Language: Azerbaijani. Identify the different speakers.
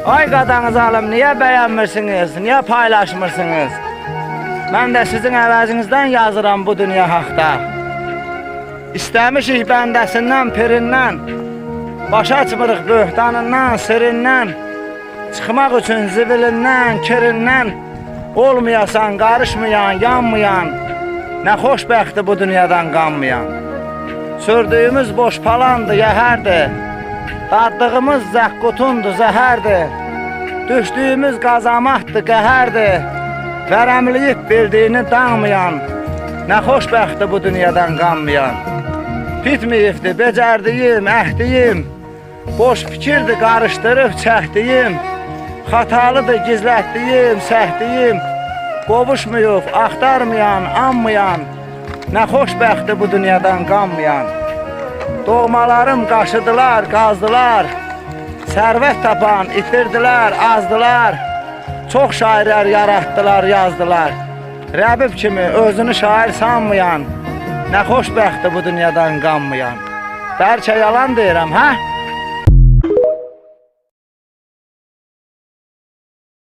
Speaker 1: Ay qadanız alım, niyə bəyənmirsiniz, niyə paylaşmırsınız? Mən də sizin əvəzinizdən yazıram bu dünya haqda. İstəmişik bəndəsindən, pirindən, başa açmırıq böhtanından, sirindən, çıxmaq üçün zivilindən, kirindən, olmayasan, qarışmayan, yanmayan, nə xoşbəxti bu dünyadan qanmayan. Sürdüyümüz boş palandı, yəhərdir, daddığımız zəqqutundu, zəhərdir, düşdüyümüz qazamatdı, qəhərdir, vərəmləyib bildiyini danmayan, nə xoşbəxti bu dünyadan qanmayan. Bitməyibdi, becərdiyim, əhdiyim, boş fikirdi, qarışdırıb çəkdiyim, xatalıdır, gizlətdiyim, səhdiyim, qovuşmuyub, axtarmayan, anmayan, nə xoşbəxti bu dünyadan qanmayan. Doğmalarım qaşıdılar, qazdılar, sərvət tapan itirdilər, azdılar, çox şairlər yaratdılar, yazdılar. Rəbib kimi özünü şair sanmayan, nə xoşbəxti bu dünyadan qanmayan. Bəlkə yalan deyirəm, hə?